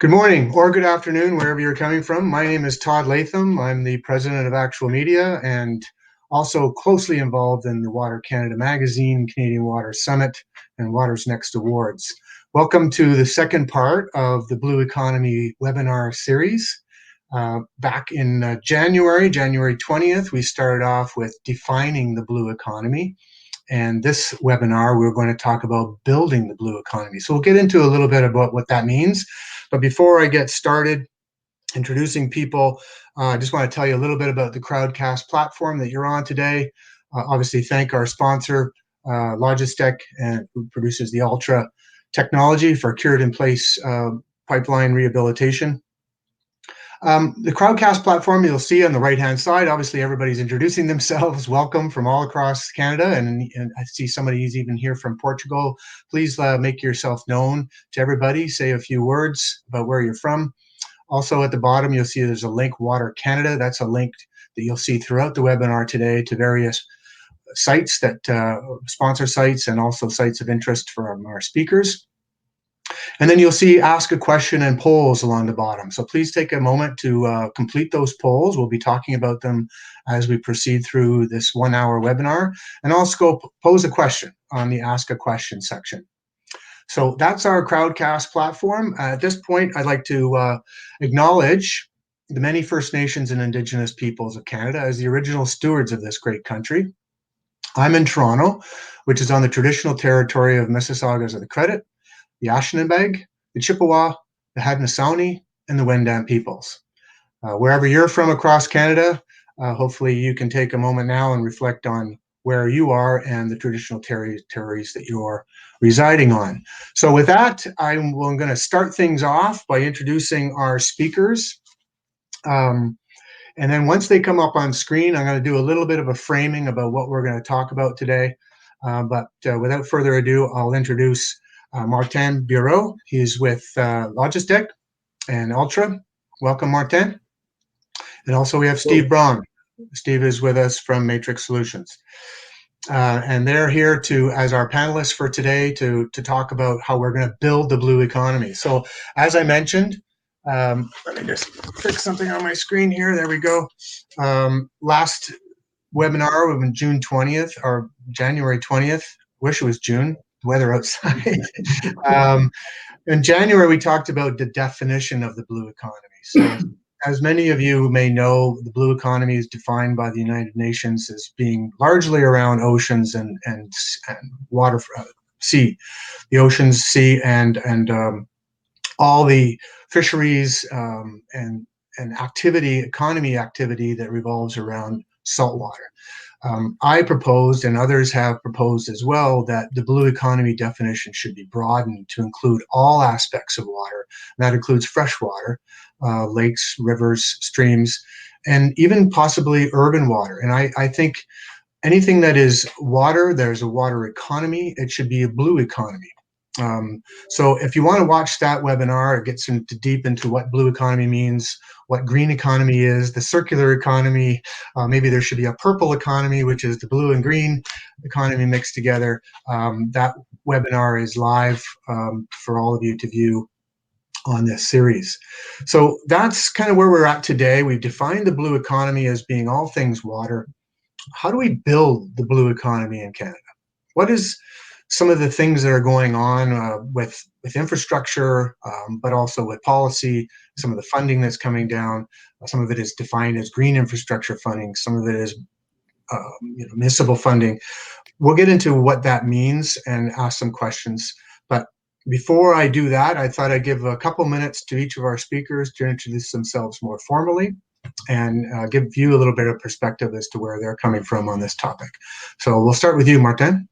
Good morning or good afternoon, wherever you're coming from. My name is Todd Latham. I'm the president of Actual Media and also closely involved in the Water Canada magazine, Canadian Water Summit, and Water's Next Awards. Welcome to the second part of the Blue Economy webinar series. Back in January 20th, we started off with defining the blue economy. And this webinar, we're going to talk about building the blue economy. So we'll get into a little bit about what that means. But before I get started introducing people, I just want to tell you a little bit about the Crowdcast platform that you're on today. Obviously, thank our sponsor, Logistec, and who produces the Ultra technology for cured-in-place pipeline rehabilitation. The Crowdcast platform you'll see on the right-hand side, obviously everybody's introducing themselves. Welcome from all across Canada, and I see somebody who's even here from Portugal. Please make yourself known to everybody. Say a few words about where you're from. Also at the bottom, you'll see there's a link, Water Canada. That's a link that you'll see throughout the webinar today to various sites that sponsor sites and also sites of interest from our speakers. And then you'll see ask a question and polls along the bottom. So please take a moment to complete those polls. We'll be talking about them as we proceed through this 1 hour webinar, and also pose a question on the ask a question section. So that's our Crowdcast platform. At this point, I'd like to acknowledge the many First Nations and Indigenous peoples of Canada as the original stewards of this great country. I'm in Toronto, which is on the traditional territory of Mississaugas of the Credit, the Anishinaabe, the Chippewa, the Haudenosaunee, and the Wendat peoples. Wherever you're from across Canada, hopefully you can take a moment now and reflect on where you are and the traditional territories that you're residing on. So with that, I'm going to start things off by introducing our speakers. And then once they come up on screen, I'm going to do a little bit of a framing about what we're going to talk about today. But without further ado, I'll introduce Martin Bureau. He's with Logistec and Ultra. Welcome, Martin. And also we have Steve Braun. Steve is with us from Matrix Solutions. And they're here as our panelists for today to talk about how we're going to build the blue economy. So as I mentioned, let me just fix something on my screen here. There we go. Last webinar was on June 20th or January 20th. Wish it was June. Weather outside. In January, we talked about the definition of the blue economy. So as many of you may know, the blue economy is defined by the United Nations as being largely around oceans and water, sea, the oceans, sea, and all the fisheries and economy activity that revolves around saltwater. I proposed, and others have proposed as well, that the blue economy definition should be broadened to include all aspects of water. And that includes fresh water, lakes, rivers, streams, and even possibly urban water. And I think anything that is water, there's a water economy, it should be a blue economy. So if you want to watch that webinar, it gets deep into what blue economy means, what green economy is, the circular economy. Maybe there should be a purple economy, which is the blue and green economy mixed together. That webinar is live for all of you to view on this series. So that's kind of where we're at today. We've defined the blue economy as being all things water. How do we build the blue economy in Canada? What is some of the things that are going on with infrastructure, but also with policy, some of the funding that's coming down? Some of it is defined as green infrastructure funding. Some of it is municipal funding. We'll get into what that means and ask some questions. But before I do that, I thought I'd give a couple minutes to each of our speakers to introduce themselves more formally and give you a little bit of perspective as to where they're coming from on this topic. So we'll start with you, Martin.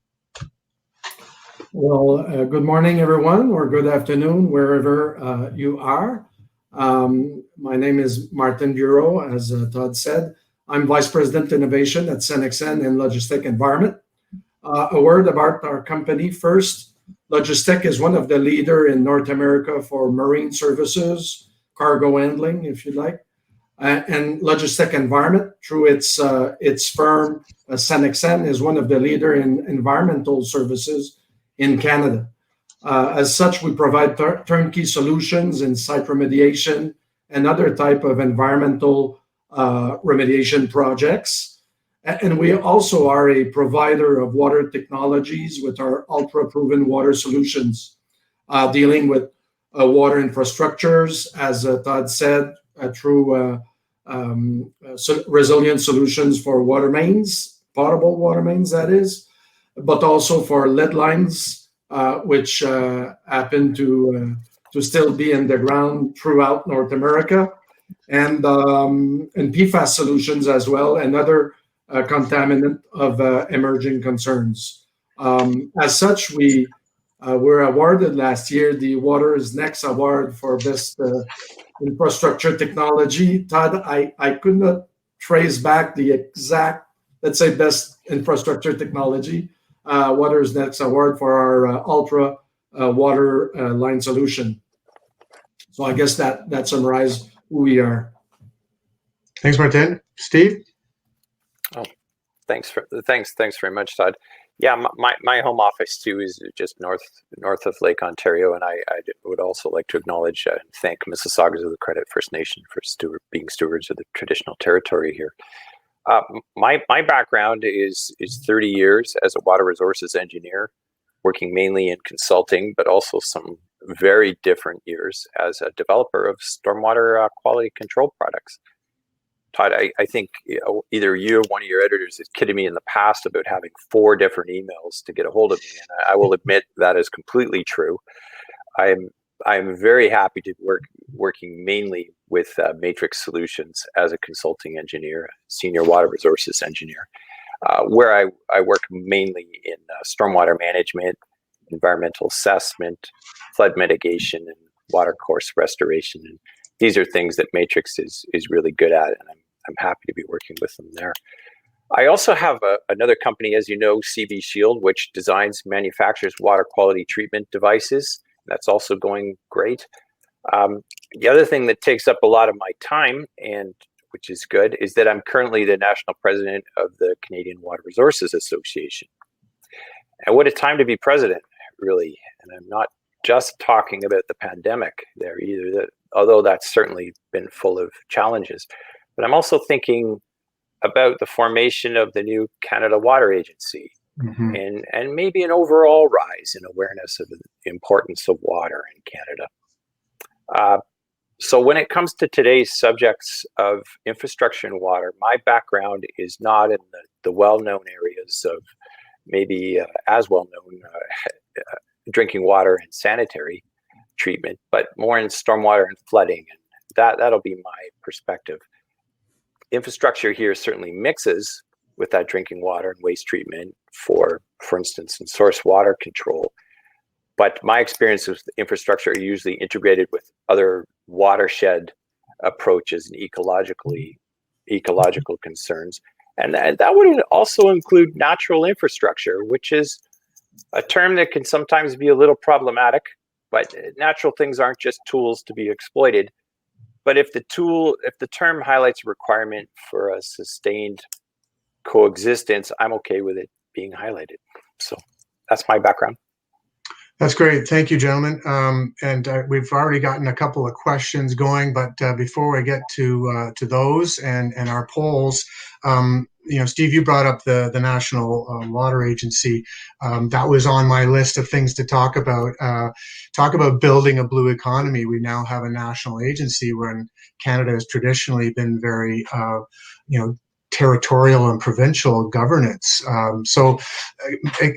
Well, good morning, everyone, or good afternoon, wherever you are. My name is Martin Bureau, as Todd said. I'm Vice President Innovation at Senexen and Logistec Environment. A word about our company first. Logistec is one of the leaders in North America for marine services, cargo handling, if you like. And Logistec Environment, through its firm, Senexen, is one of the leaders in environmental services in Canada. As such, we provide turnkey solutions in site remediation and other type of environmental remediation projects. And we also are a provider of water technologies with our ultra-proven water solutions, dealing with water infrastructures, as Todd said, through resilient solutions for water mains, potable water mains, that is, but also for lead lines, which happen to still be in the ground throughout North America, and PFAS solutions as well, and other contaminant of emerging concerns. As such, we were awarded last year the Water is Next Award for Best Infrastructure Technology. Todd, I could not trace back the exact, let's say, best infrastructure technology. Water is Next Award for our ultra water line solution. So I guess that summarizes who we are. Thanks, Martin. Steve? Oh, thanks very much, Todd. Yeah, my home office too is just north of Lake Ontario, and I would also like to acknowledge and thank Mississaugas of the Credit First Nation for being stewards of the traditional territory here. My background is 30 years as a water resources engineer, working mainly in consulting, but also some very different years as a developer of stormwater quality control products. Todd, I think either you or one of your editors has kidded me in the past about having 4 different emails to get a hold of me, and I will admit that is completely true. I'm very happy to working mainly with Matrix Solutions as a consulting engineer, senior water resources engineer, where I work mainly in stormwater management, environmental assessment, flood mitigation, and water course restoration. And these are things that Matrix is really good at, and I'm happy to be working with them there. I also have another company, as you know, CV Shield, which designs, manufactures water quality treatment devices. That's also going great. The other thing that takes up a lot of my time, and which is good, is that I'm currently the national president of the Canadian Water Resources Association. And what a time to be president, really. And I'm not just talking about the pandemic there either, although that's certainly been full of challenges. But I'm also thinking about the formation of the new Canada Water Agency, and maybe an overall rise in awareness of the importance of water in Canada. So when it comes to today's subjects of infrastructure and water, my background is not in the well-known areas of maybe as well-known drinking water and sanitary treatment, but more in stormwater and flooding, and that'll be my perspective. Infrastructure here certainly mixes with that drinking water and waste treatment for instance, in source water control. But my experience with infrastructure are usually integrated with other watershed approaches and ecological concerns. And that would also include natural infrastructure, which is a term that can sometimes be a little problematic, but natural things aren't just tools to be exploited. But if the term highlights a requirement for a sustained coexistence, I'm okay with it being highlighted. So that's my background. That's great. Thank you, gentlemen. And we've already gotten a couple of questions going, but before we get to those and our polls, Steve, you brought up the National Water Agency. That was on my list of things to talk about. Talk about building a blue economy. We now have a national agency when Canada has traditionally been very, territorial and provincial governance. So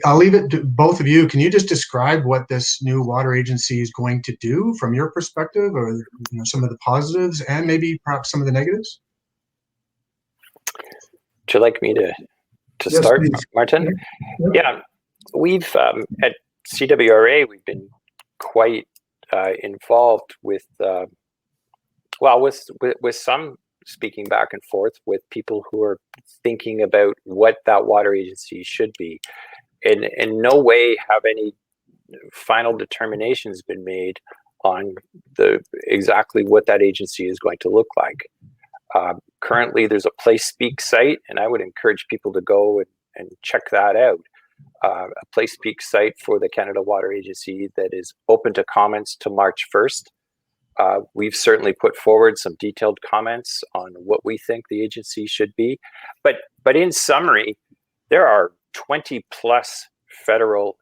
I'll leave it to both of you. Can you just describe what this new water agency is going to do from your perspective, or some of the positives and maybe perhaps some of the negatives? Would you like me to Yes, start, please. Martin? Yeah. We've at CWRA, we've been quite involved with some speaking back and forth with people who are thinking about what that water agency should be. And in no way have any final determinations been made on exactly what that agency is going to look like. Currently, there's a Place Speak site, and I would encourage people to go and check that out. a place speak site for the Canada Water Agency that is open to comments to March 1st. We've certainly put forward some detailed comments on what we think the agency should be. But in summary, there are 20 plus federal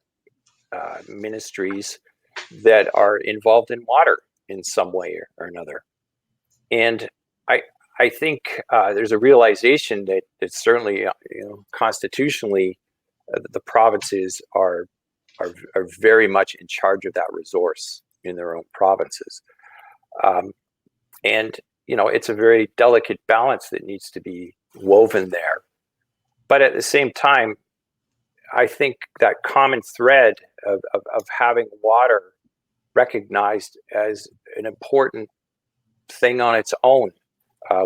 ministries that are involved in water in some way or another. And I think there's a realization that it's certainly, constitutionally, the provinces are very much in charge of that resource in their own provinces. And, it's a very delicate balance that needs to be woven there. But at the same time, I think that common thread of having water recognized as an important thing on its own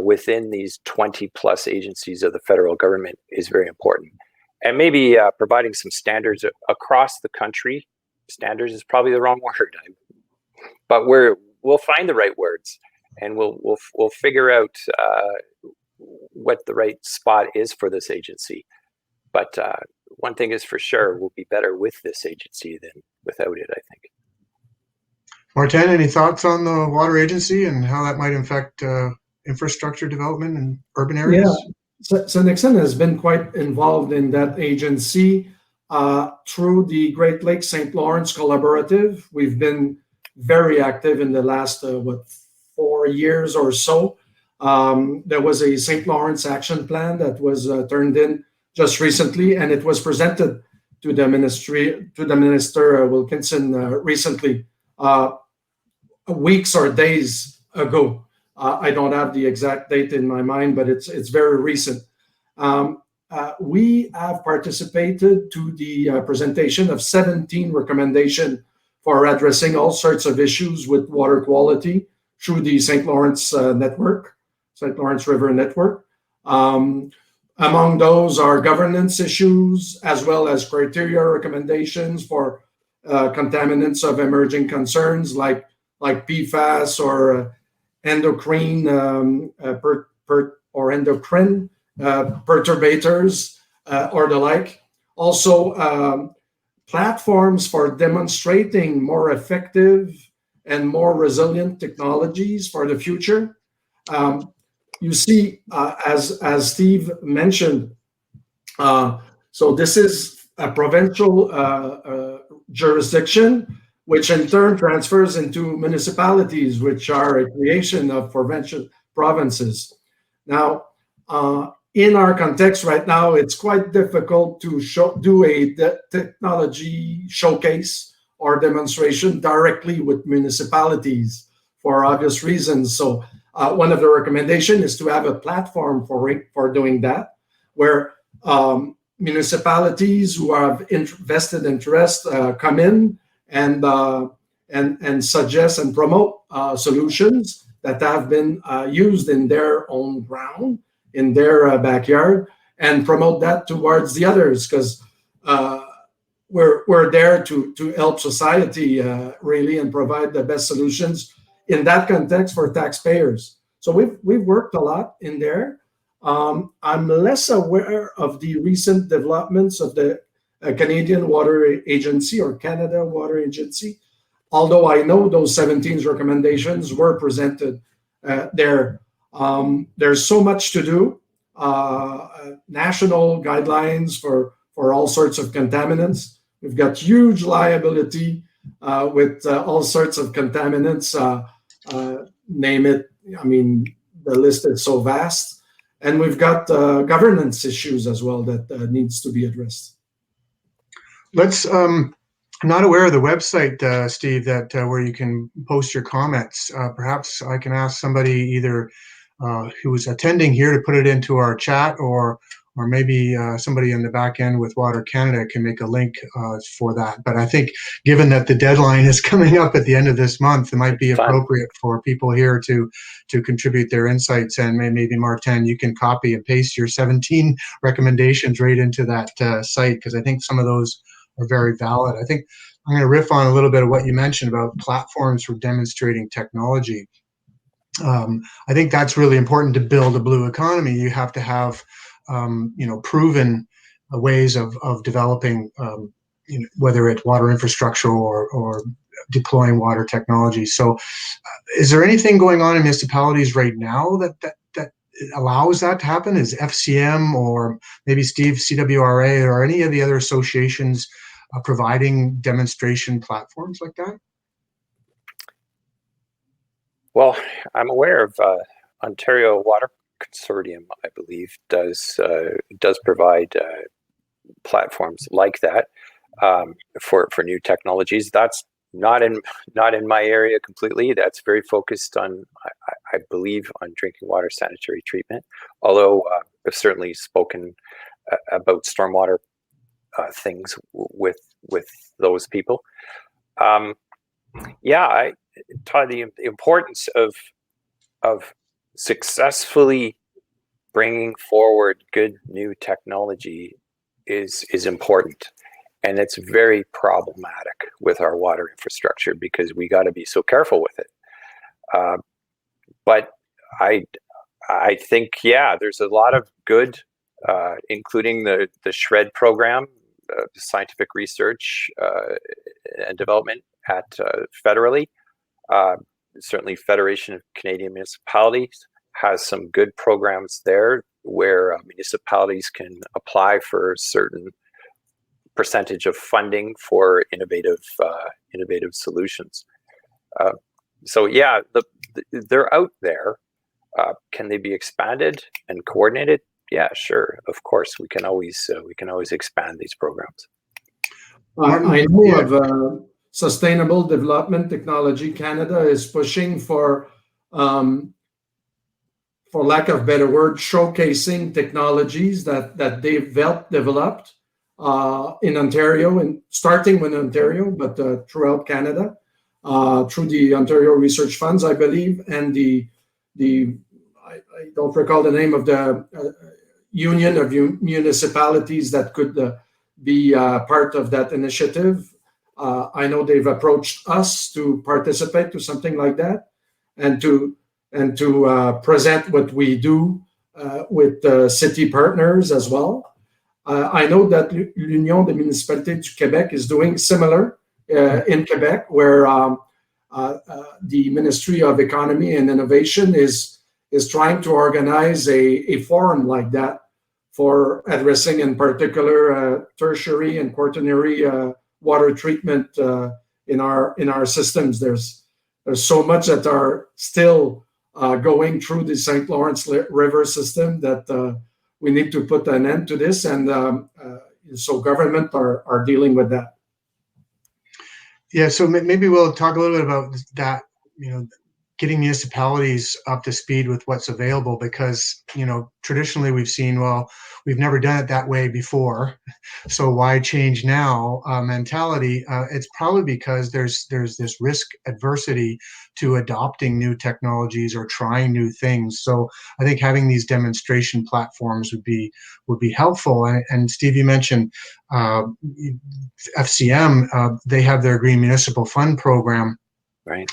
within these 20 plus agencies of the federal government is very important. And maybe providing some standards across the country. Standards is probably the wrong word, but we'll find the right words, and we'll figure out what the right spot is for this agency. But one thing is for sure, we'll be better with this agency than without it, I think. Martin, any thoughts on the water agency and how that might affect infrastructure development in urban areas? Yeah, Senexen has been quite involved in that agency through the Great Lakes St. Lawrence Collaborative. We've been very active in the last 4 years or so. There was a St. Lawrence action plan that was turned in just recently, and it was presented to the Minister Wilkinson recently, weeks or days ago. I don't have the exact date in my mind, but it's very recent. We have participated to the presentation of 17 recommendations for addressing all sorts of issues with water quality through the St. Lawrence network, St. Lawrence River network. Among those are governance issues, as well as criteria recommendations for contaminants of emerging concerns like PFAS or endocrine perturbators or the like. Also, platforms for demonstrating more effective and more resilient technologies for the future. You see, as Steve mentioned, so this is a provincial jurisdiction, which in turn transfers into municipalities, which are a creation of provincial provinces. Now, in our context right now, it's quite difficult to do a technology showcase or demonstration directly with municipalities for obvious reasons. So one of the recommendations is to have a platform for doing that, where municipalities who have vested interest come in and suggest and promote solutions that have been used in their own ground, in their backyard, and promote that towards the others, because we're there to help society really and provide the best solutions in that context for taxpayers. So we've worked a lot in there. I'm less aware of the recent developments of the Canadian Water Agency or Canada Water Agency, although I know those 17 recommendations were presented there. There's so much to do. National guidelines for all sorts of contaminants. We've got huge liability with all sorts of contaminants. Name it. I mean, the list is so vast. And we've got governance issues as well that needs to be addressed. Let's. Not aware of the website, Steve, that where you can post your comments. Perhaps I can ask somebody either who's attending here to put it into our chat, or maybe somebody in the back end with Water Canada can make a link for that. But I think given that the deadline is coming up at the end of this month, it might be appropriate for people here to contribute their insights. And maybe Martin, you can copy and paste your 17 recommendations right into that site, because I think some of those are very valid. I think I'm going to riff on a little bit of what you mentioned about platforms for demonstrating technology. I think that's really important to build a blue economy. You have to have, proven ways of developing, whether it's water infrastructure or deploying water technology. So is there anything going on in municipalities right now that allows that to happen? Is FCM or maybe Steve, CWRA, or any of the other associations providing demonstration platforms like that? Well, I'm aware of Ontario Water Consortium, I believe, does provide platforms like that for new technologies. That's not in my area completely. That's very focused on, I believe, on drinking water sanitary treatment. Although I've certainly spoken about stormwater things with those people. Yeah, Todd, the importance of successfully bringing forward good new technology is important, and it's very problematic with our water infrastructure because we got to be so careful with it. But I think, yeah, there's a lot of good, including the SHRED program, scientific research and development at federally. Certainly Federation of Canadian Municipalities has some good programs there where municipalities can apply for a certain percentage of funding for innovative solutions. So yeah, they're out there. Can they be expanded and coordinated? Yeah, sure. Of course, we can always expand these programs. I know of Sustainable Development Technology Canada is pushing for lack of better word, showcasing technologies that they've developed in Ontario, and starting with Ontario, but throughout Canada, through the Ontario Research Funds, I believe, and I don't recall the name of the union of municipalities that could be part of that initiative. I know they've approached us to participate to something like that, and to present what we do with city partners as well. I know that l'Union des municipalités du Québec is doing similar in Quebec, where the Ministry of Economy and Innovation is trying to organize a forum like that for addressing, in particular, tertiary and quaternary water treatment in our systems. There's so much that are still going through the St. Lawrence River system that we need to put an end to this, and so government are dealing with that. Yeah, so maybe we'll talk a little bit about that, getting municipalities up to speed with what's available, because, traditionally we've seen, well, we've never done it that way before, so why change now mentality. It's probably because there's this risk adversity to adopting new technologies or trying new things. So I think having these demonstration platforms would be helpful. And Steve, you mentioned FCM, they have their Green Municipal Fund program. Right.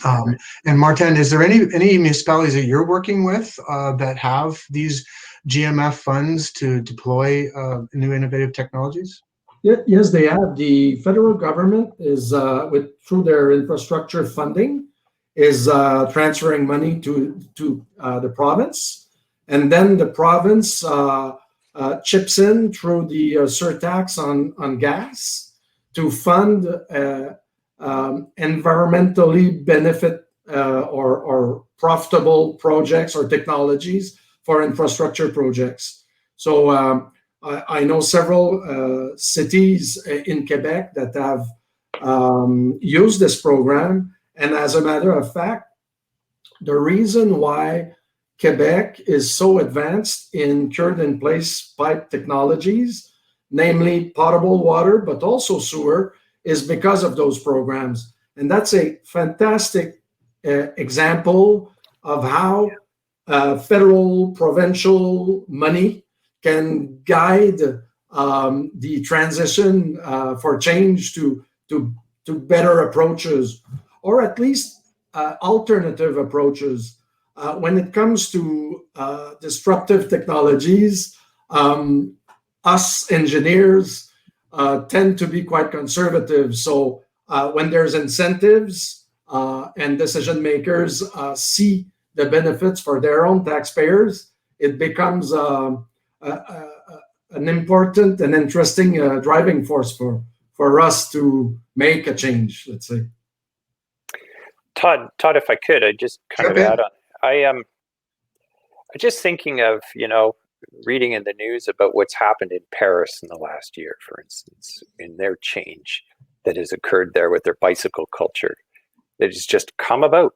And Martin, is there any municipalities that you're working with that have these GMF funds to deploy new innovative technologies? Yes, they have. The federal government is, through their infrastructure funding, is transferring money to the province, and then the province chips in through the surtax on gas to fund environmentally benefit or profitable projects or technologies for infrastructure projects. So I know several cities in Quebec that have used this program, and as a matter of fact, the reason why Quebec is so advanced in cured-in-place pipe technologies, namely potable water, but also sewer, is because of those programs. And that's a fantastic example of how federal, provincial money can guide the transition for change to better approaches, or at least alternative approaches. When it comes to disruptive technologies, us engineers tend to be quite conservative. So when there's incentives and decision makers see the benefits for their own taxpayers, it becomes an important and interesting driving force for us to make a change, let's say. Todd, if I could, I just kind of add on. I'm just thinking of, reading in the news about what's happened in Paris in the last year, for instance, in their change that has occurred there with their bicycle culture that has just come about.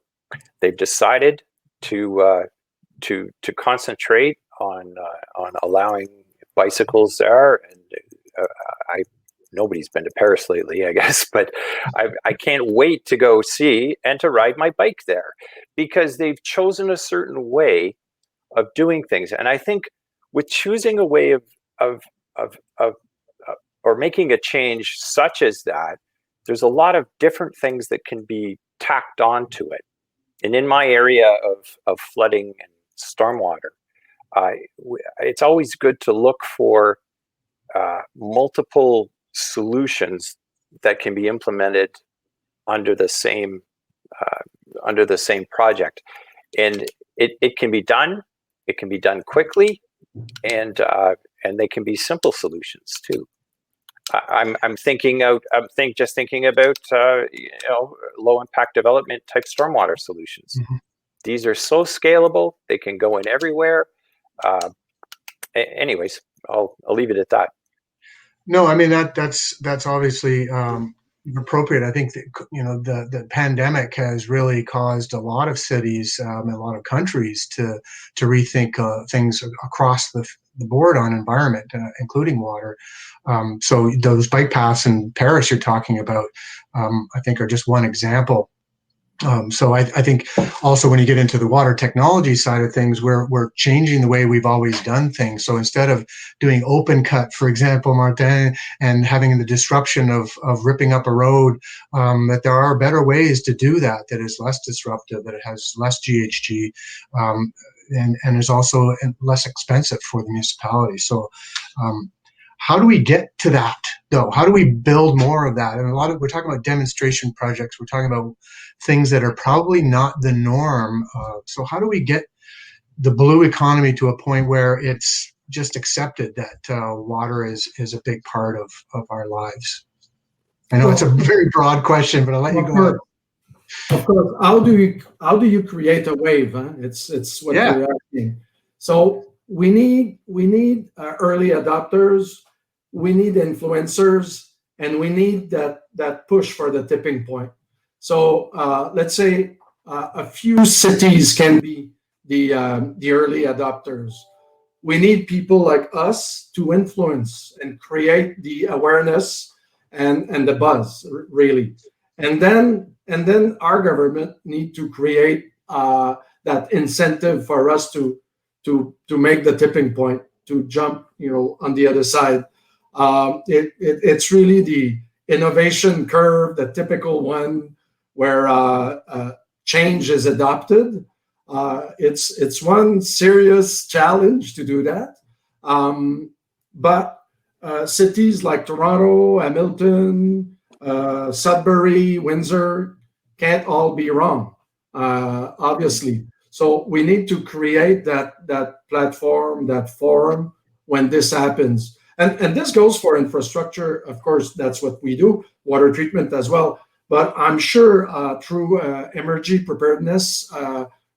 They've decided to concentrate on allowing bicycles there, and nobody's been to Paris lately, I guess, but I can't wait to go see and to ride my bike there, because they've chosen a certain way of doing things. And I think with choosing a way of or making a change such as that, there's a lot of different things that can be tacked onto it. And in my area of flooding and stormwater, it's always good to look for multiple solutions that can be implemented under the same project, and it can be done. It can be done quickly, and they can be simple solutions too. I'm thinking about low impact development type stormwater solutions. Mm-hmm. These are so scalable; they can go in everywhere. Anyways, I'll leave it at that. No, I mean that's obviously appropriate. I think that, the pandemic has really caused a lot of cities, a lot of countries to rethink things across the board on environment, including water. So those bike paths in Paris you're talking about, I think, are just one example. So I think also when you get into the water technology side of things, we're changing the way we've always done things. So instead of doing open cut, for example, Martin, and having the disruption of ripping up a road, that there are better ways to do that is less disruptive, that it has less GHG, and is also less expensive for the municipality. So how do we get to that, though? How do we build more of that? And we're talking about demonstration projects. We're talking about things that are probably not the norm. So how do we get the blue economy to a point where it's just accepted that water is a big part of our lives? I know it's a very broad question, but I'll let you go on. Of course. How do you create a wave? Huh? It's what you're asking. So we need early adopters. We need influencers, and we need that push for the tipping point. So let's say a few cities can be the early adopters. We need people like us to influence and create the awareness and the buzz, really. And then our government need to create that incentive for us to make the tipping point, to jump, on the other side. It's really the innovation curve, the typical one where change is adopted. It's one serious challenge to do that. But cities like Toronto, Hamilton, Sudbury, Windsor can't all be wrong, obviously. So we need to create that platform, that forum when this happens. And this goes for infrastructure. Of course, that's what we do, water treatment as well. But I'm sure through emergency preparedness,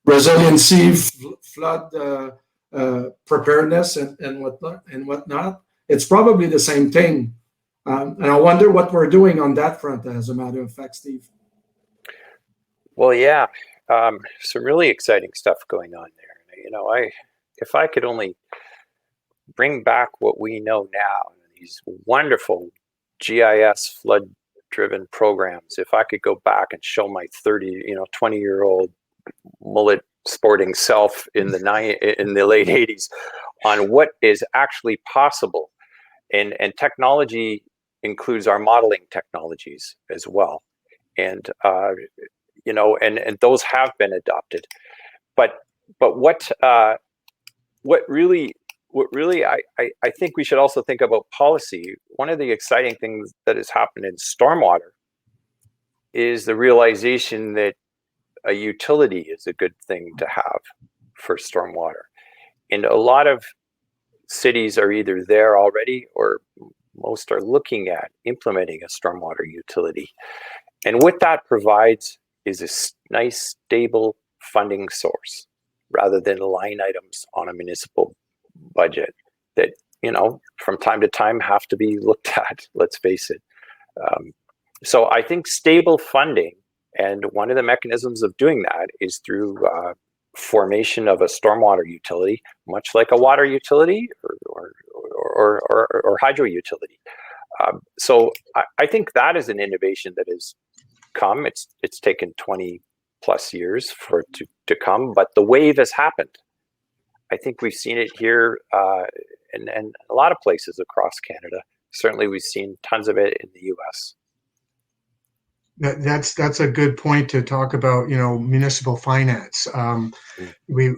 resiliency, flood preparedness, and whatnot, it's probably the same thing. And I wonder what we're doing on that front, as a matter of fact, Steve. Well, yeah, some really exciting stuff going on there. If I could only bring back what we know now, these wonderful GIS flood-driven programs. If I could go back and show my 20-year-old mullet sporting self in the late 80s on what is actually possible, and technology includes our modeling technologies as well, and and those have been adopted, but what really what really I think we should also think about policy. One of the exciting things that has happened in stormwater is the realization that a utility is a good thing to have for stormwater. And a lot of cities are either there already or most are looking at implementing a stormwater utility. And what that provides is a nice, stable funding source rather than line items on a municipal budget that, you know, from time to time have to be looked at, let's face it. So I think stable funding, and one of the mechanisms of doing that is through formation of a stormwater utility, much like a water utility or hydro utility. So I think that is an innovation that has come. It's taken 20 plus years for it to come, but the wave has happened. I think we've seen it here and a lot of places across Canada. Certainly we've seen tons of it in the US. That's a good point to talk about, you know, municipal finance. We've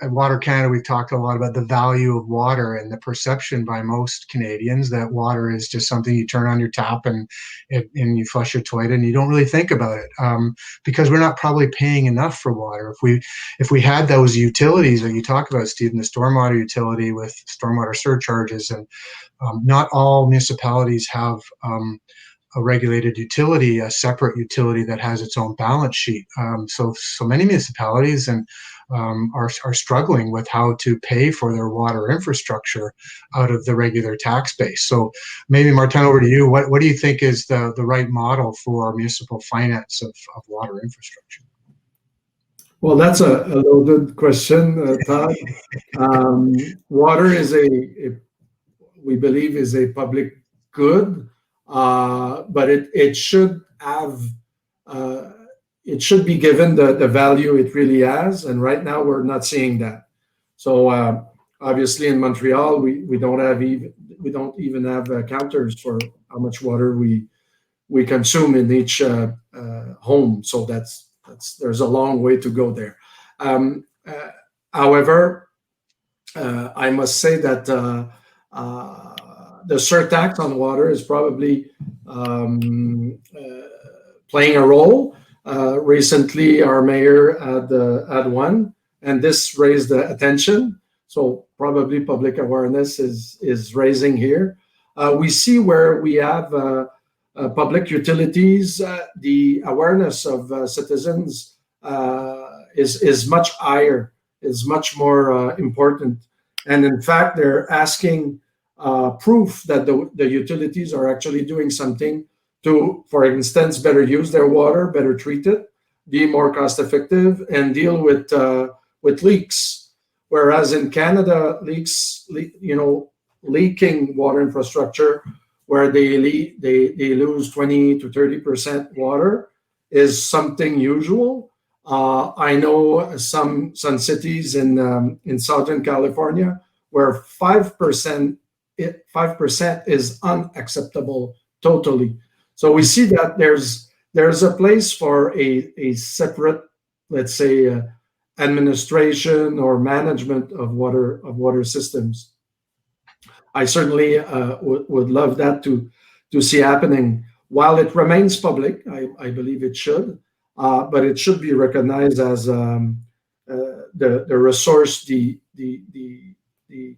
at Water Canada, we've talked a lot about the value of water and the perception by most Canadians that water is just something you turn on your tap and you flush your toilet and you don't really think about it because we're not probably paying enough for water. If we had those utilities that you talk about, Stephen, the stormwater utility with stormwater surcharges, and not all municipalities have a regulated utility, a separate utility that has its own balance sheet. So many municipalities are struggling with how to pay for their water infrastructure out of the regular tax base. So maybe, Martin, over to you. What do you think is the right model for municipal finance of water infrastructure? Well, that's a loaded question, Todd. Water is we believe is a public good, but it should have it should be given the value it really has, and right now we're not seeing that. So obviously in Montreal we don't even have counters for how much water we consume in each home. So there's a long way to go there. However, I must say that the surtax on water is probably playing a role. Recently, our mayor had one, and this raised the attention. So probably public awareness is raising here. We see where we have public utilities, the awareness of citizens is much higher, is much more important. And in fact, they're asking proof that the utilities are actually doing something to, for instance, better use their water, better treat it, be more cost effective, and deal with leaks. Whereas in Canada, leaking water infrastructure, where they lose 20 to 30% water, is something usual. I know some cities in Southern California where 5% is unacceptable totally. So we see that there's a place for a separate, let's say, administration or management of water systems. I certainly would love that to see happening. While it remains public, I believe it should, but it should be recognized as the resource, the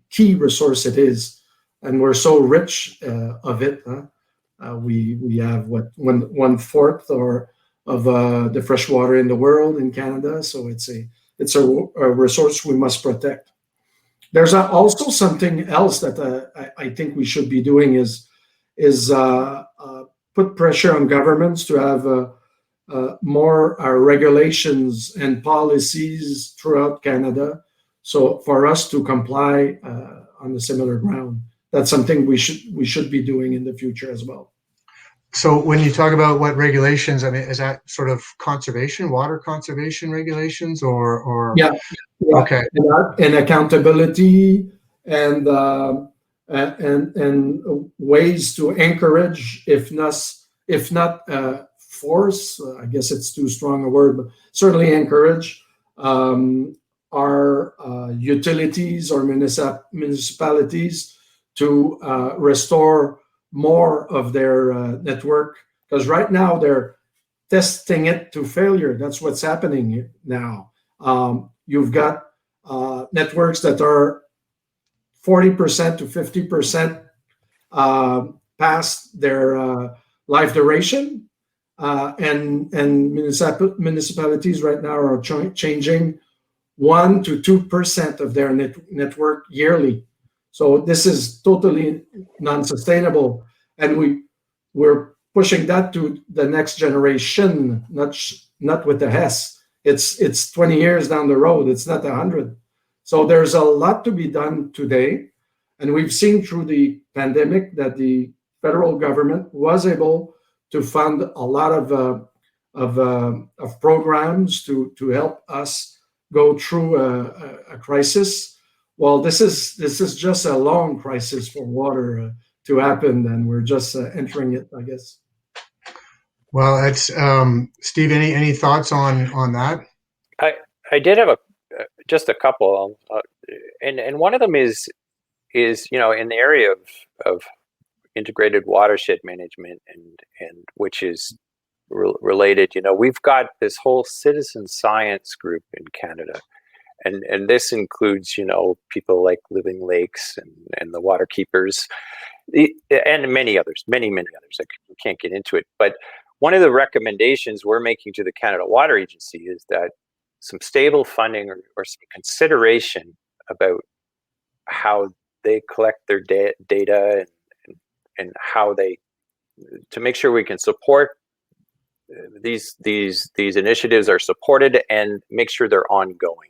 key resource it is, and we're so rich of it. We have 1/4 of the fresh water in the world in Canada, so it's a resource we must protect. There's also something else that I think we should be doing is put pressure on governments to have more regulations and policies throughout Canada. So for us to comply on a similar ground, that's something we should be doing in the future as well. So when you talk about what regulations, I mean, is that sort of water conservation regulations, or? Yeah. Okay. And accountability and ways to encourage, if not force. I guess it's too strong a word, but certainly encourage our utilities or municipalities to restore more of their network, because right now they're testing it to failure. That's what's happening now. You've got networks that are 40% to 50% past their life duration, and municipalities right now are changing 1% to 2% of their network yearly. So this is totally non-sustainable, and we're pushing that to the next generation, not with the S. It's 20 years down the road. It's not 100. So there's a lot to be done today, and we've seen through the pandemic that the federal government was able to fund a lot of programs to help us go through a crisis. Well, this is just a long crisis for water to happen, and we're just entering it, I guess. Well, that's Steve. Any thoughts on that? I did have just a couple, and one of them is in the area of integrated watershed management, and which is related. We've got this whole citizen science group in Canada, and this includes people like Living Lakes and the Water Keepers, and many others. I can't get into it, but one of the recommendations we're making to the Canada Water Agency is that some stable funding or some consideration about how they collect their data and how to make sure we can support these initiatives are supported and make sure they're ongoing.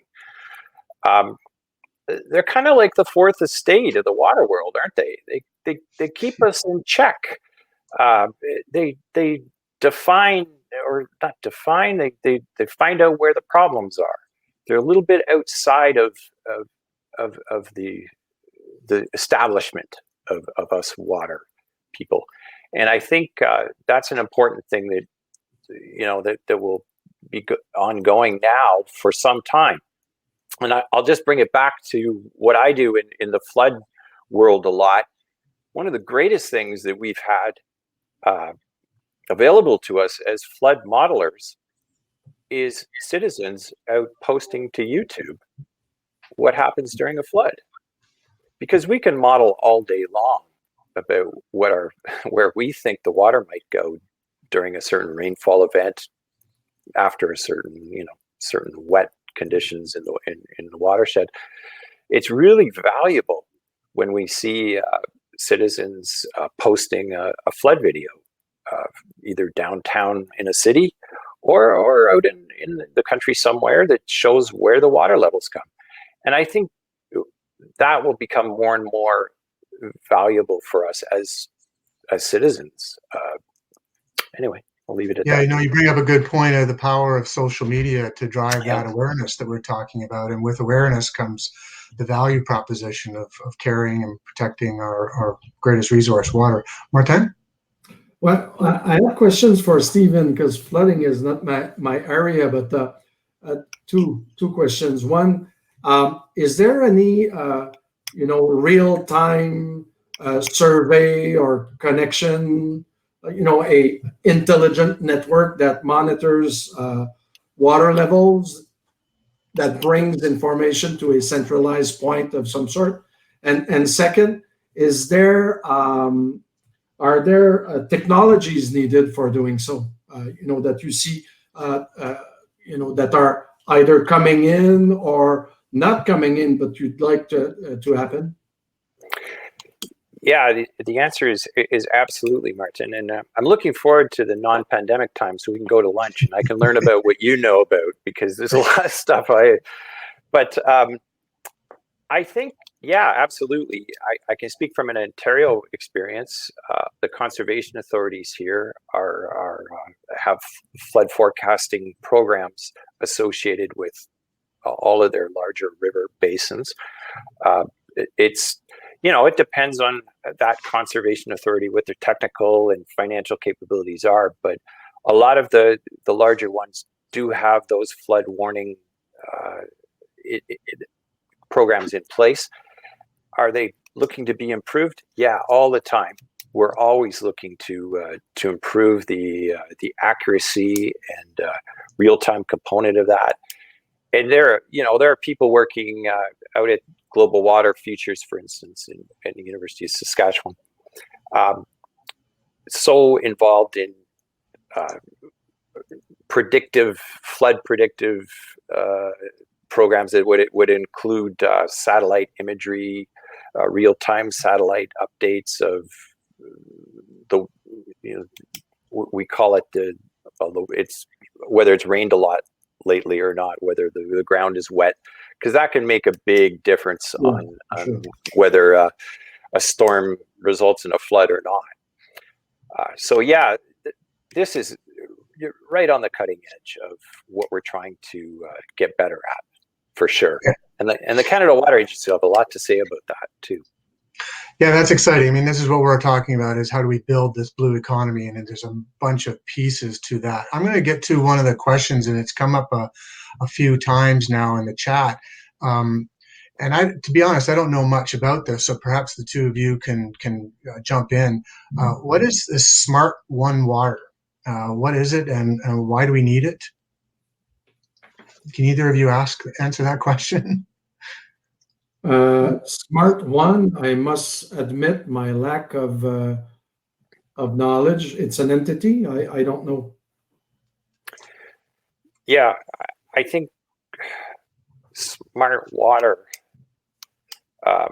They're kind of like the fourth estate of the water world, aren't they? They keep us in check. They define, or not define. They find out where the problems are. They're a little bit outside of the establishment of us water people, and I think that's an important thing that will be ongoing now for some time. And I'll just bring it back to what I do in the flood world a lot. One of the greatest things that we've had available to us as flood modelers is citizens out posting to YouTube what happens during a flood. Because we can model all day long about where we think the water might go during a certain rainfall event, after a certain wet conditions in the watershed. It's really valuable when we see citizens posting a flood video, either downtown in a city or out in the country somewhere, that shows where the water levels come. And I think that will become more and more valuable for us as citizens. Anyway, I'll leave it at that. Yeah, you bring up a good point of the power of social media to drive that awareness that we're talking about. And with awareness comes the value proposition of caring and protecting our greatest resource, water. Martin? Well, I have questions for Stephen, because flooding is not my area, but two questions. One, is there any real-time survey or connection, a intelligent network that monitors water levels, that brings information to a centralized point of some sort? And second, is there are there technologies needed for doing so? That you see, that are either coming in or not coming in, but you'd like to happen? Yeah, the answer is absolutely, Martin. And I'm looking forward to the non-pandemic time so we can go to lunch and I can learn about what you know about, because there's a lot of stuff But I think, yeah, absolutely. I can speak from an Ontario experience. The conservation authorities here have flood forecasting programs associated with all of their larger river basins. It depends on that conservation authority, what their technical and financial capabilities are, but a lot of the larger ones do have those flood warning programs in place. Are they looking to be improved? Yeah, all the time. We're always looking to improve the accuracy and real-time component of that. And there are people working out at Global Water Futures, for instance, at the University of Saskatchewan, so involved in flood predictive programs that would include satellite imagery, real-time satellite updates of we call it it's whether it's rained a lot lately or not, whether the ground is wet, because that can make a big difference on whether a storm results in a flood or not. So yeah, this is you're right on the cutting edge of what we're trying to get better at, for sure. Yeah. And the Canada Water Agency will have a lot to say about that too. Yeah, that's exciting. I mean, this is what we're talking about, is how do we build this blue economy? And there's a bunch of pieces to that. I'm going to get to one of the questions, and it's come up a few times now in the chat. And to be honest, I don't know much about this, so perhaps the two of you can jump in. What is this Smart One Water? What is it, and why do we need it? Can either of you answer that question? Smart One, I must admit my lack of knowledge. It's an entity. I don't know. Yeah, I think Smart Water.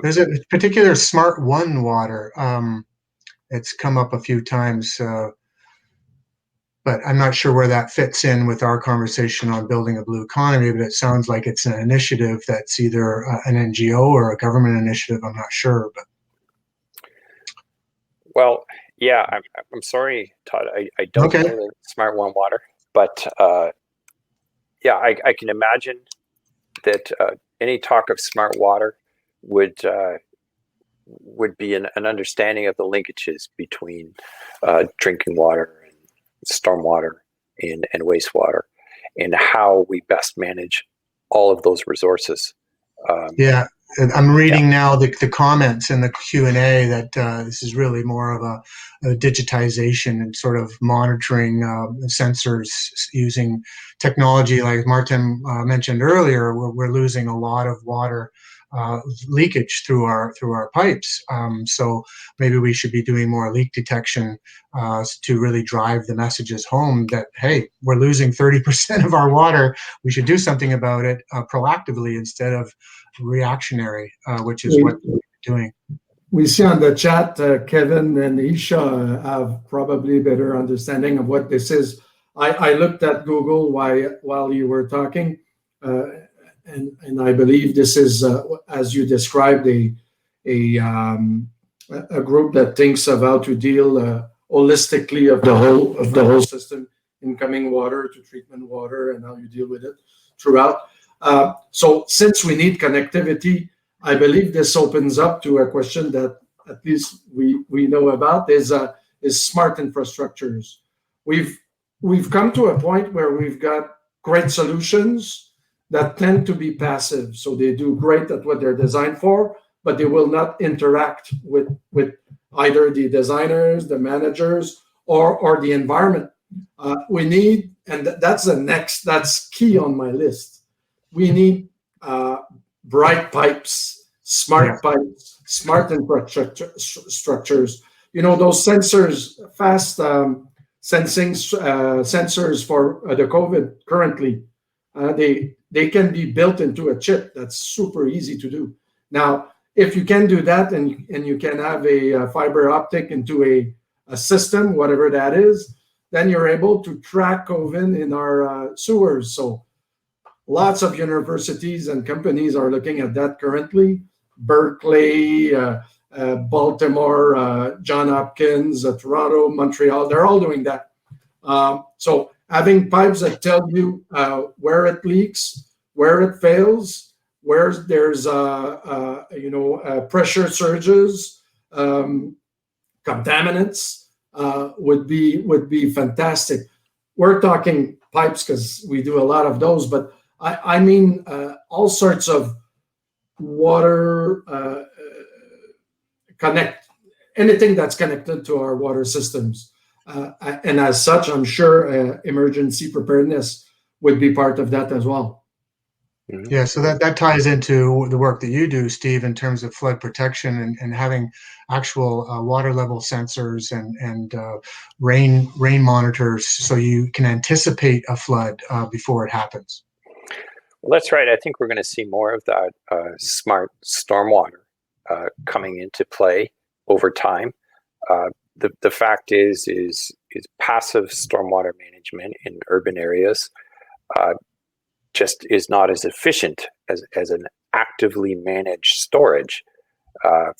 There's a particular Smart One Water. It's come up a few times, but I'm not sure where that fits in with our conversation on building a blue economy, but it sounds like it's an initiative that's either an NGO or a government initiative. I'm not sure. But well, yeah, I'm sorry, Todd. I don't know the Smart One Water, but yeah, I can imagine that any talk of smart water would be an understanding of the linkages between drinking water, stormwater, and wastewater, and how we best manage all of those resources. Yeah, I'm reading now the comments in the Q&A that this is really more of a digitization and sort of monitoring sensors using technology like Martin mentioned earlier. We're losing a lot of water leakage through our pipes. So maybe we should be doing more leak detection to really drive the messages home that, hey, we're losing 30% of our water. We should do something about it proactively instead of reactionary, which is what we're doing. We see on the chat, Kevin and Isha have probably a better understanding of what this is. I looked at Google while you were talking, and I believe this is, as you described, a group that thinks of how to deal holistically of the whole system, incoming water to treatment water, and how you deal with it throughout. So since we need connectivity, I believe this opens up to a question that at least we know about is smart infrastructures. We've come to a point where we've got great solutions that tend to be passive. So they do great at what they're designed for, but they will not interact with either the designers, the managers, or the environment. We need, and that's key on my list. We need bright pipes, smart pipes, smart infrastructure structures. You know, those sensors, fast sensing sensors for the COVID currently, they can be built into a chip. That's super easy to do. Now, if you can do that and you can have a fiber optic into a system, whatever that is, then you're able to track COVID in our sewers. So lots of universities and companies are looking at that currently. Berkeley, Baltimore, Johns Hopkins, Toronto, Montreal, they're all doing that. So having pipes that tell you where it leaks, where it fails, where there's pressure surges, contaminants would be fantastic. We're talking pipes because we do a lot of those, but I mean all sorts of water anything that's connected to our water systems. And as such, I'm sure emergency preparedness would be part of that as well. Yeah, so that ties into the work that you do, Steve, in terms of flood protection and having actual water level sensors and rain monitors, so you can anticipate a flood before it happens. Well, that's right. I think we're going to see more of that smart stormwater coming into play over time. The fact is passive stormwater management in urban areas just is not as efficient as an actively managed storage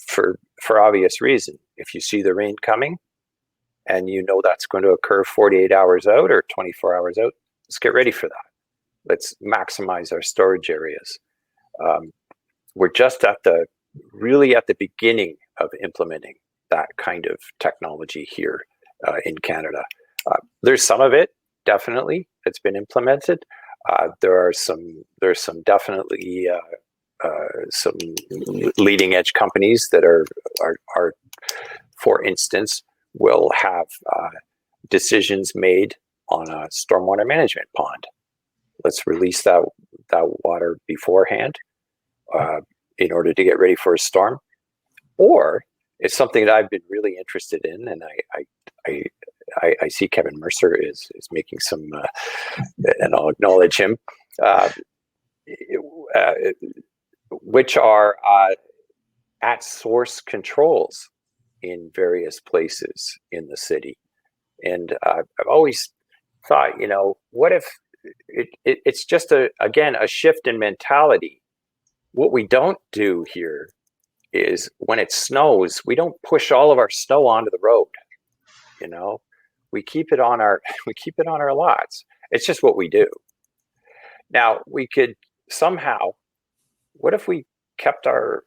for obvious reason. If you see the rain coming and you know that's going to occur 48 hours out or 24 hours out, let's get ready for that. Let's maximize our storage areas. We're just really at the beginning of implementing that kind of technology here in Canada. There's some of it definitely that's been implemented. There's some definitely some leading edge companies that are for instance, will have decisions made on a stormwater management pond. Let's release that water beforehand in order to get ready for a storm. Or it's something that I've been really interested in, and I see Kevin Mercer is making some, and I'll acknowledge him, which are at source controls in various places in the city. And I've always thought, what if it's just again a shift in mentality. What we don't do here is when it snows, we don't push all of our snow onto the road. We keep it on our lots. It's just what we do. Now we could somehow, what if we kept our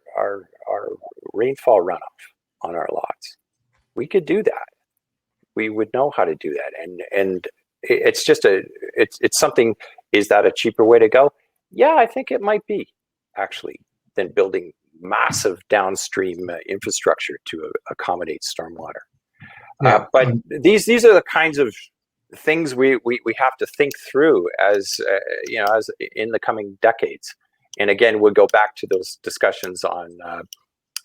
rainfall runoff on our lots? We could do that. We would know how to do that. And it's just it's something. Is that a cheaper way to go? Yeah, I think it might be, actually, than building massive downstream infrastructure to accommodate stormwater. Yeah. But these are the kinds of things we have to think through as in the coming decades. And again, we'll go back to those discussions on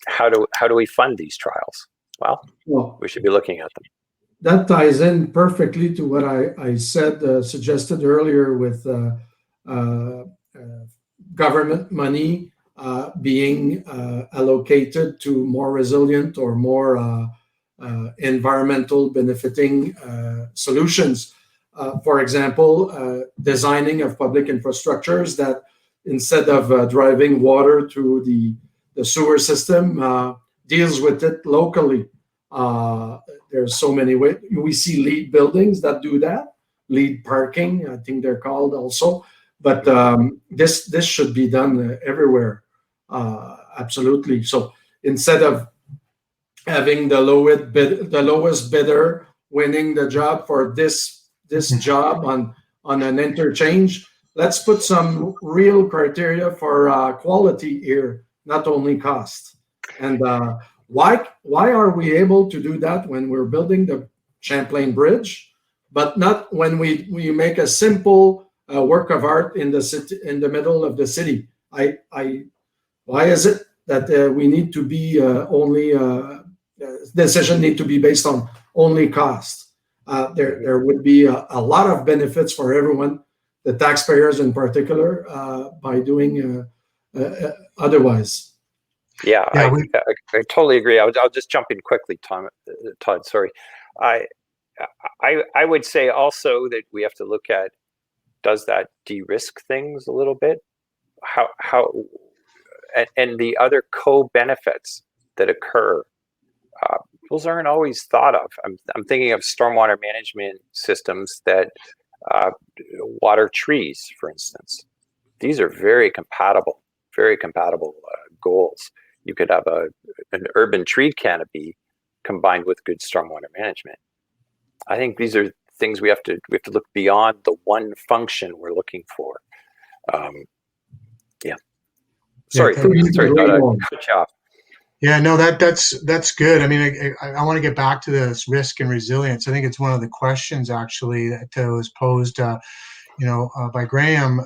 how do we fund these trials? Well, we should be looking at them. That ties in perfectly to what I suggested earlier with government money being allocated to more resilient or more environmental benefiting solutions. For example, designing of public infrastructures that instead of driving water through the sewer system, deals with it locally. There's so many ways. We see LEED buildings that do that, LEED parking, I think they're called also. But this should be done everywhere, absolutely. So instead of having the lowest bidder winning the job for this job on an interchange, let's put some real criteria for quality here, not only cost. And why are we able to do that when we're building the Champlain Bridge, but not when we make a simple work of art in the city, in the middle of the city? Why is it that we need to be only decision need to be based on only cost? There would be a lot of benefits for everyone, the taxpayers in particular, by doing otherwise. Yeah, I totally agree. I'll just jump in quickly, Todd. Sorry. I would say also that we have to look at, does that de-risk things a little bit? How and the other co-benefits that occur, those aren't always thought of. I'm thinking of stormwater management systems that water trees, for instance. These are very compatible goals. You could have an urban tree canopy combined with good stormwater management. I think these are things we have to look beyond the one function we're looking for. Yeah. Sorry, Yeah, sorry, Todd, I cut you off. Yeah, no, that's good. I mean, I want to get back to this risk and resilience. I think it's one of the questions actually that was posed, by Graham.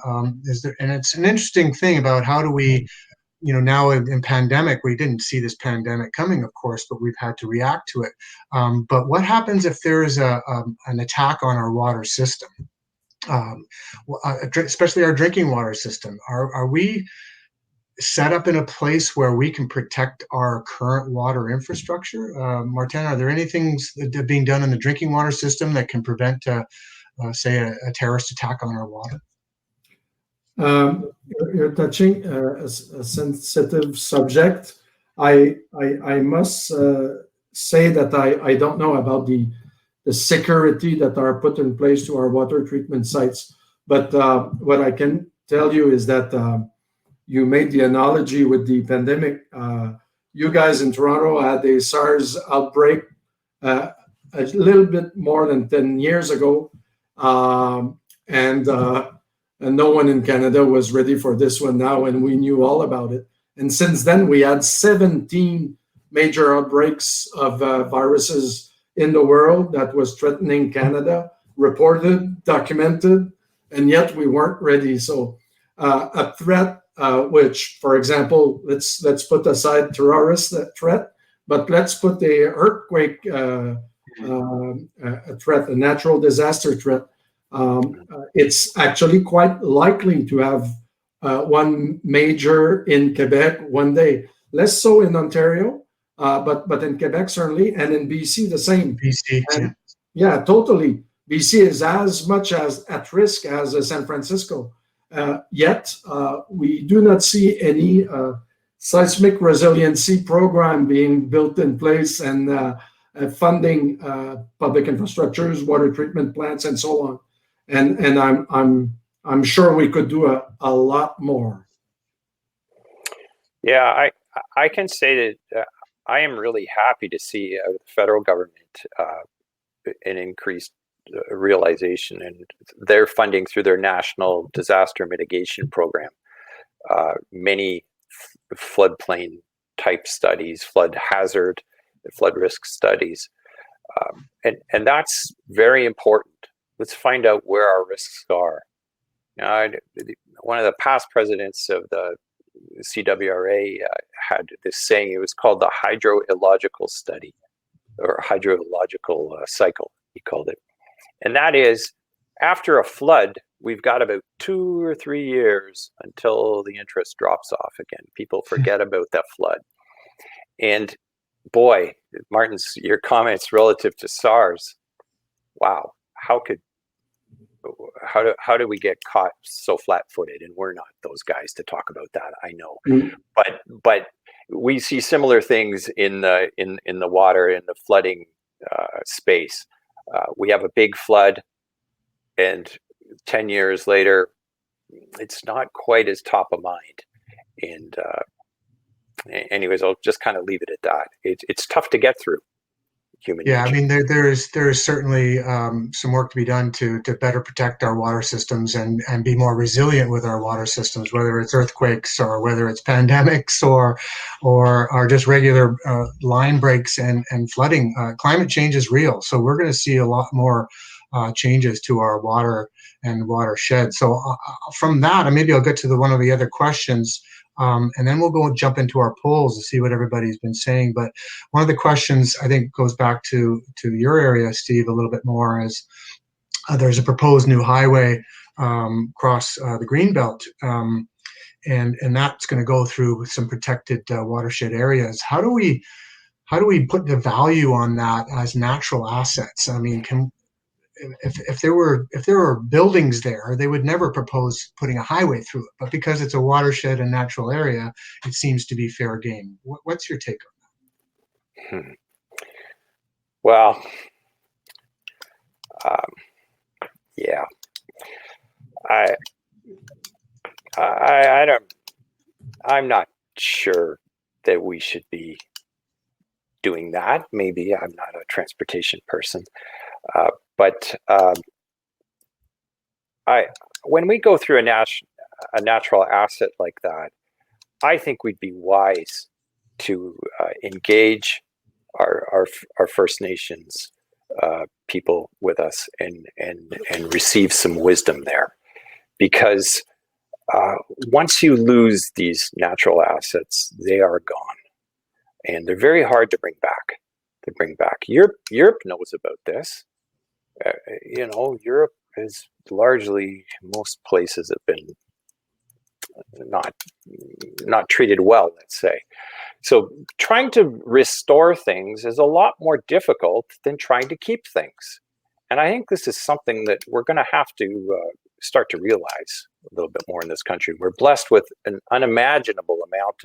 Is there, and it's an interesting thing about how do we, now in pandemic, we didn't see this pandemic coming, of course, but we've had to react to it. But what happens if there is an attack on our water system, especially our drinking water system? Are we set up in a place where we can protect our current water infrastructure? Martin, are there any things that are being done in the drinking water system that can prevent, say, a terrorist attack on our water? You're touching a sensitive subject. I must say that I don't know about the security that are put in place to our water treatment sites. But what I can tell you is that you made the analogy with the pandemic. You guys in Toronto had a SARS outbreak a little bit more than 10 years ago. And no one in Canada was ready for this one now, and we knew all about it. And since then, we had 17 major outbreaks of viruses in the world that was threatening Canada, reported, documented, and yet we weren't ready. So a threat which, for example, let's put aside terrorist threat, but let's put the earthquake a threat, a natural disaster threat. It's actually quite likely to have one major in Quebec one day. Less so in Ontario, but in Quebec certainly, and in BC the same. BC, and, yeah, totally. BC is as much as at risk as San Francisco. Yet we do not see any seismic resiliency program being built in place and funding public infrastructures, water treatment plants, and so on. And I'm sure we could do a lot more. Yeah, I can say that I am really happy to see the federal government an increased realization and their funding through their national disaster mitigation program. Many floodplain type studies, flood hazard, flood risk studies, and that's very important. Let's find out where our risks are. One of the past presidents of the CWRA had this saying. It was called the hydrogeological study, or hydrological cycle, he called it. And that is, after a flood, we've got about 2 or 3 years until the interest drops off again. People forget about that flood. And boy, Martin's, your comments relative to SARS, wow, how do we get caught so flat-footed? And we're not those guys to talk about that, I know. But we see similar things in the water, in the flooding space. We have a big flood, and 10 years later, it's not quite as top of mind. And anyways, I'll just kind of leave it at that. It's tough to get through. Human nature. I mean, there is certainly some work to be done to better protect our water systems and be more resilient with our water systems, whether it's earthquakes or whether it's pandemics or just regular line breaks and flooding. Climate change is real, so we're going to see a lot more changes to our water and watershed. So from that, maybe I'll get to one of the other questions. And then we'll go jump into our polls to see what everybody's been saying. But one of the questions I think goes back to your area, Steve, a little bit more, is there's a proposed new highway across the Greenbelt, and that's going to go through some protected watershed areas. How do we put the value on that as natural assets? I mean, if there were buildings there, they would never propose putting a highway through it. But because it's a watershed and natural area, it seems to be fair game. What's your take on that? Well, yeah, I'm not sure that we should be doing that. Maybe I'm not a transportation person. But when we go through a natural asset like that, I think we'd be wise to engage our First Nations people with us and receive some wisdom there, because once you lose these natural assets, they are gone, and they're very hard to bring back. Europe knows about this. Europe is largely, most places have been not treated well, let's say. So trying to restore things is a lot more difficult than trying to keep things. And I think this is something that we're going to have to start to realize a little bit more in this country. We're blessed with an unimaginable amount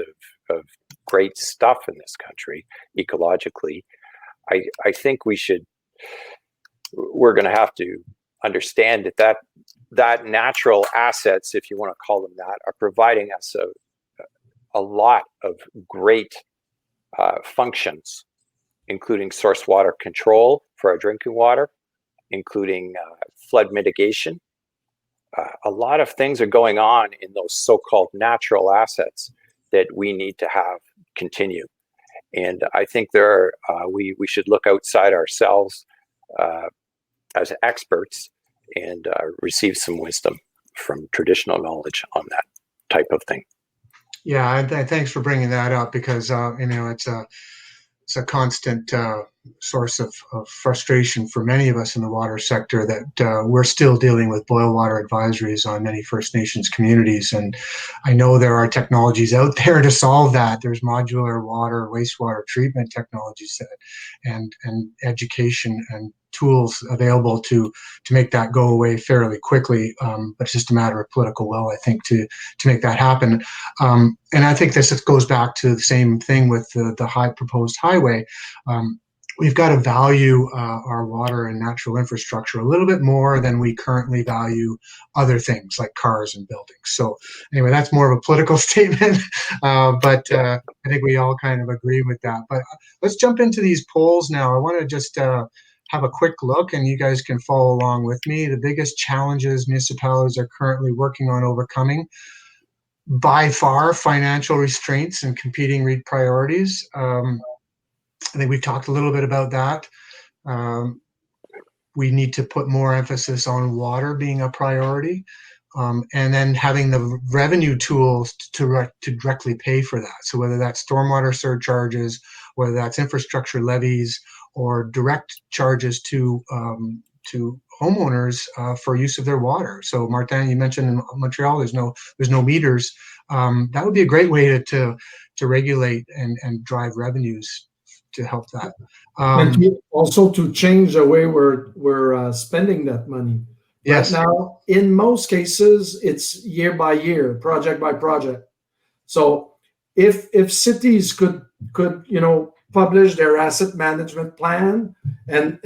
of great stuff in this country, ecologically. I think we're going to have to understand that natural assets, if you want to call them that, are providing us a lot of great functions, including source water control for our drinking water, including flood mitigation. A lot of things are going on in those so-called natural assets that we need to have continue. And I think we should look outside ourselves as experts and receive some wisdom from traditional knowledge on that type of thing. Yeah, and thanks for bringing that up, because it's a constant source of frustration for many of us in the water sector that we're still dealing with boil water advisories on many First Nations communities. And I know there are technologies out there to solve that. There's modular water, wastewater treatment technologies and education and tools available to make that go away fairly quickly. But it's just a matter of political will, I think, to make that happen. And I think this goes back to the same thing with the proposed highway. We've got to value our water and natural infrastructure a little bit more than we currently value other things like cars and buildings. So anyway, that's more of a political statement, but I think we all kind of agree with that. But let's jump into these polls now. I want to just have a quick look, and you guys can follow along with me. The biggest challenges municipalities are currently working on overcoming: by far, financial restraints and competing priorities. I think we've talked a little bit about that. We need to put more emphasis on water being a priority, and then having the revenue tools to directly pay for that. So whether that's stormwater surcharges, whether that's infrastructure levies, or direct charges to homeowners for use of their water. So Martin, you mentioned in Montreal there's no meters. That would be a great way to regulate and drive revenues to help that. And also to change the way we're spending that money. Yes. Right now, in most cases, it's year by year, project by project. So if cities could publish their asset management plan and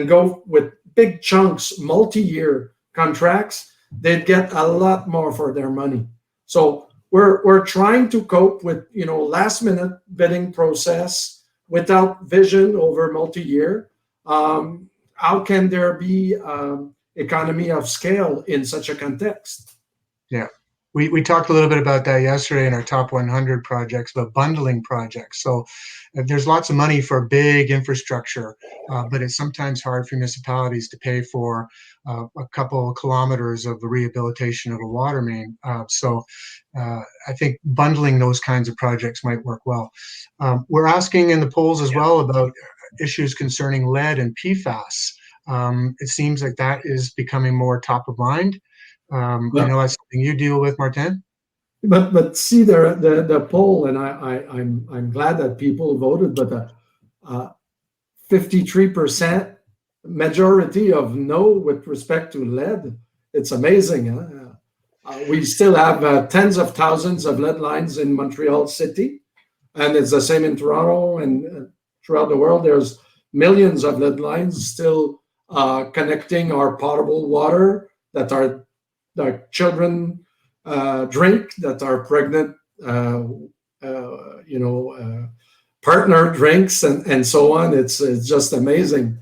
go with big chunks, multi-year contracts, they'd get a lot more for their money. So we're trying to cope with last minute bidding process without vision over multi-year. How can there be economy of scale in such a context? Yeah. We talked a little bit about that yesterday in our top 100 projects, about bundling projects. So there's lots of money for big infrastructure, but it's sometimes hard for municipalities to pay for a couple of kilometers of the rehabilitation of a water main. So I think bundling those kinds of projects might work well. We're asking in the polls as well about issues concerning lead and PFAS. It seems like that is becoming more top of mind. I know that's something you deal with, Martin. But see the poll, and I'm glad that people voted, but 53% majority of no with respect to lead. It's amazing. We still have tens of thousands of lead lines in Montreal City, and it's the same in Toronto and throughout the world. There's millions of lead lines still connecting our potable water that our children drink, that our pregnant partner drinks, and so on. It's just amazing.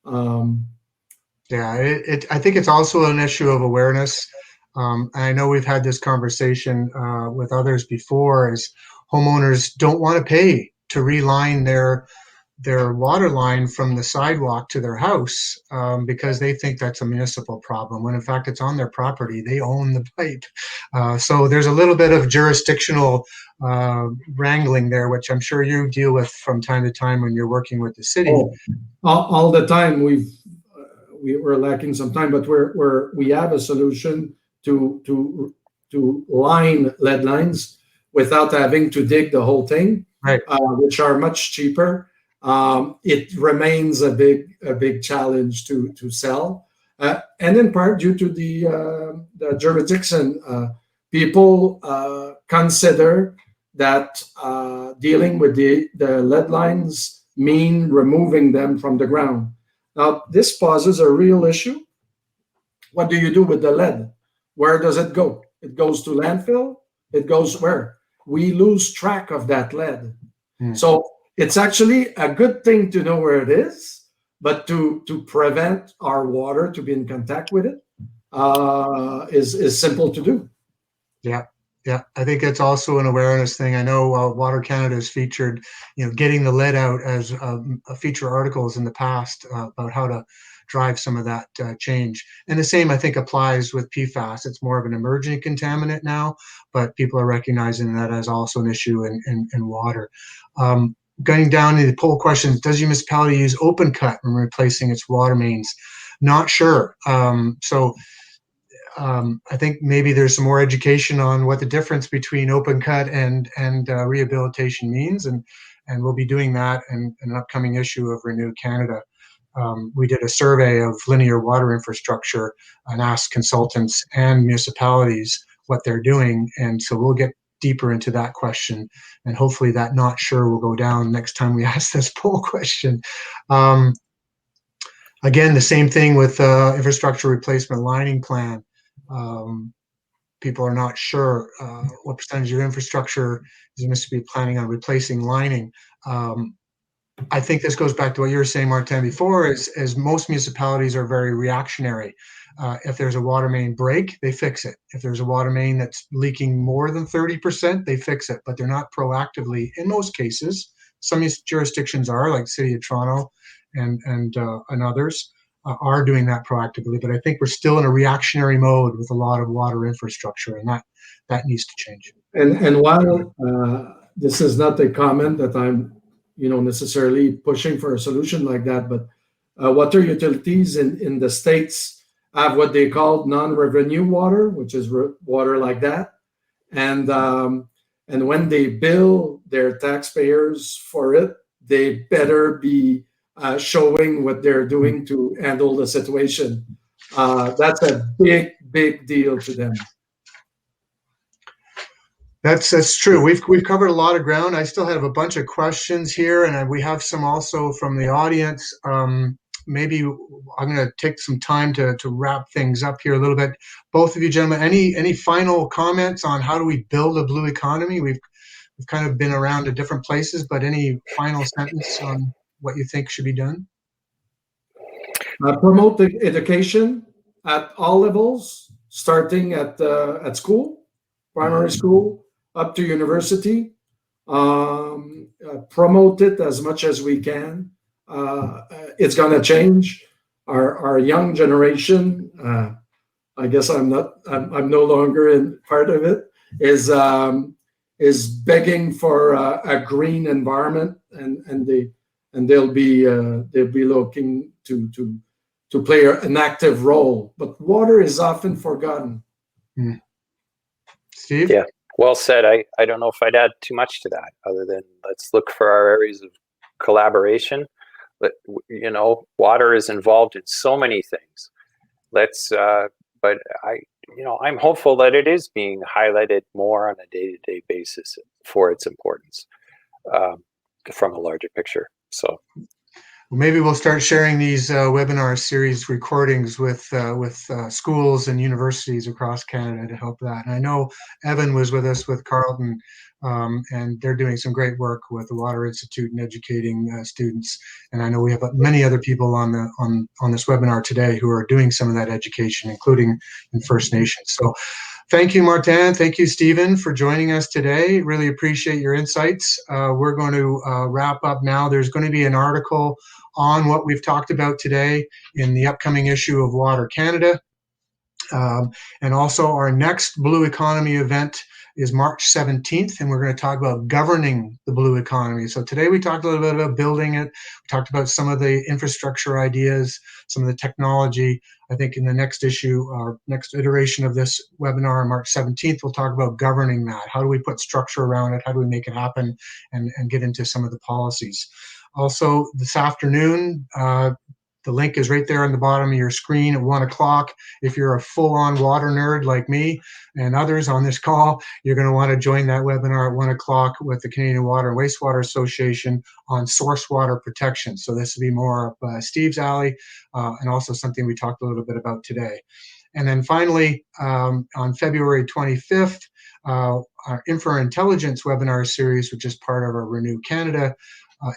I think it's also an issue of awareness. And I know we've had this conversation with others before, is homeowners don't want to pay to reline their water line from the sidewalk to their house because they think that's a municipal problem, when in fact it's on their property. They own the pipe. So there's a little bit of jurisdictional wrangling there, which I'm sure you deal with from time to time when you're working with the city. Oh, all the time we're lacking some time, but we have a solution to line lead lines without having to dig the whole thing, right? Which are much cheaper. It remains a big challenge to sell, and in part due to the jurisdiction. People consider that dealing with the lead lines mean removing them from the ground. Now, this poses a real issue. What do you do with the lead? Where does it go? It goes to landfill. It goes where? We lose track of that lead. So it's actually a good thing to know where it is, but to prevent our water to be in contact with it is simple to do. Yeah, I think it's also an awareness thing. I know Water Canada has featured, getting the lead out as feature articles in the past about how to drive some of that change. And the same, I think, applies with PFAS. It's more of an emerging contaminant now, but people are recognizing that as also an issue in water. Going down to the poll questions, does your municipality use open cut when replacing its water mains? Not sure. I think maybe there's some more education on what the difference between open cut and rehabilitation means, and we'll be doing that in an upcoming issue of Renew Canada. We did a survey of linear water infrastructure and asked consultants and municipalities what they're doing, and so we'll get deeper into that question, and hopefully that not sure will go down next time we ask this poll question. Again, the same thing with infrastructure replacement lining plan. People are not sure what percentage of infrastructure is going to be planning on replacing lining. I think this goes back to what you were saying, Martin, before, is most municipalities are very reactionary. If there's a water main break, they fix it. If there's a water main that's leaking more than 30%, they fix it, but they're not proactively, in most cases. Some jurisdictions are, like the City of Toronto and others, are doing that proactively, but I think we're still in a reactionary mode with a lot of water infrastructure, and that needs to change. And while this is not a comment that I'm, necessarily pushing for a solution like that, but water utilities in the States have what they call non-revenue water, which is water like that, and when they bill their taxpayers for it, they better be showing what they're doing to handle the situation. That's a big deal to them. That's true. We've covered a lot of ground. I still have a bunch of questions here, and we have some also from the audience. Maybe I'm going to take some time to wrap things up here a little bit. Both of you gentlemen, any final comments on how do we build a blue economy? We've kind of been around to different places, but any final sentence on what you think should be done? Promote the education at all levels, starting at school, primary school, up to university. Promote it as much as we can. It's going to change. Our young generation, I guess I'm no longer in part of it, is begging for a green environment, and they'll be looking to play an active role. But water is often forgotten. Steve? Yeah, well said. I don't know if I'd add too much to that, other than let's look for our areas of collaboration. But water is involved in so many things. But I'm hopeful that it is being highlighted more on a day-to-day basis for its importance from a larger picture. So Well, maybe we'll start sharing these webinar series recordings with schools and universities across Canada to help that. And I know Evan was with us with Carleton, and they're doing some great work with the Water Institute and educating students. And I know we have many other people on this webinar today who are doing some of that education, including in First Nations. So thank you, Martin. Thank you, Stephen, for joining us today. Really appreciate your insights. We're going to wrap up now. There's going to be an article on what we've talked about today in the upcoming issue of Water Canada. And also our next Blue Economy event is March 17th, and we're going to talk about governing the blue economy. So today we talked a little bit about building it. We talked about some of the infrastructure ideas, some of the technology. I think in the next issue, our next iteration of this webinar on March 17th, we'll talk about governing that. How do we put structure around it? How do we make it happen and get into some of the policies? Also, this afternoon, the link is right there on the bottom of your screen at 1 o'clock. If you're a full-on water nerd like me and others on this call, you're going to want to join that webinar at 1 o'clock with the Canadian Water and Wastewater Association on source water protection. So this will be more of Steve's alley, and also something we talked a little bit about today. And then finally, on February 25th, our Infra Intelligence webinar series, which is part of our Renew Canada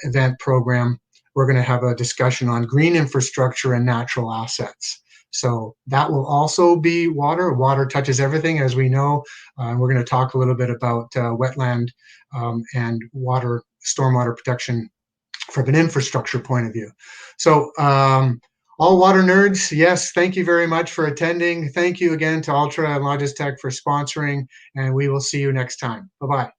event program, we're going to have a discussion on green infrastructure and natural assets. So that will also be water. Water touches everything, as we know. We're going to talk a little bit about wetland and water, stormwater protection from an infrastructure point of view. So all water nerds, yes, thank you very much for attending. Thank you again to Ultra and Logistec for sponsoring, and we will see you next time. Bye-bye.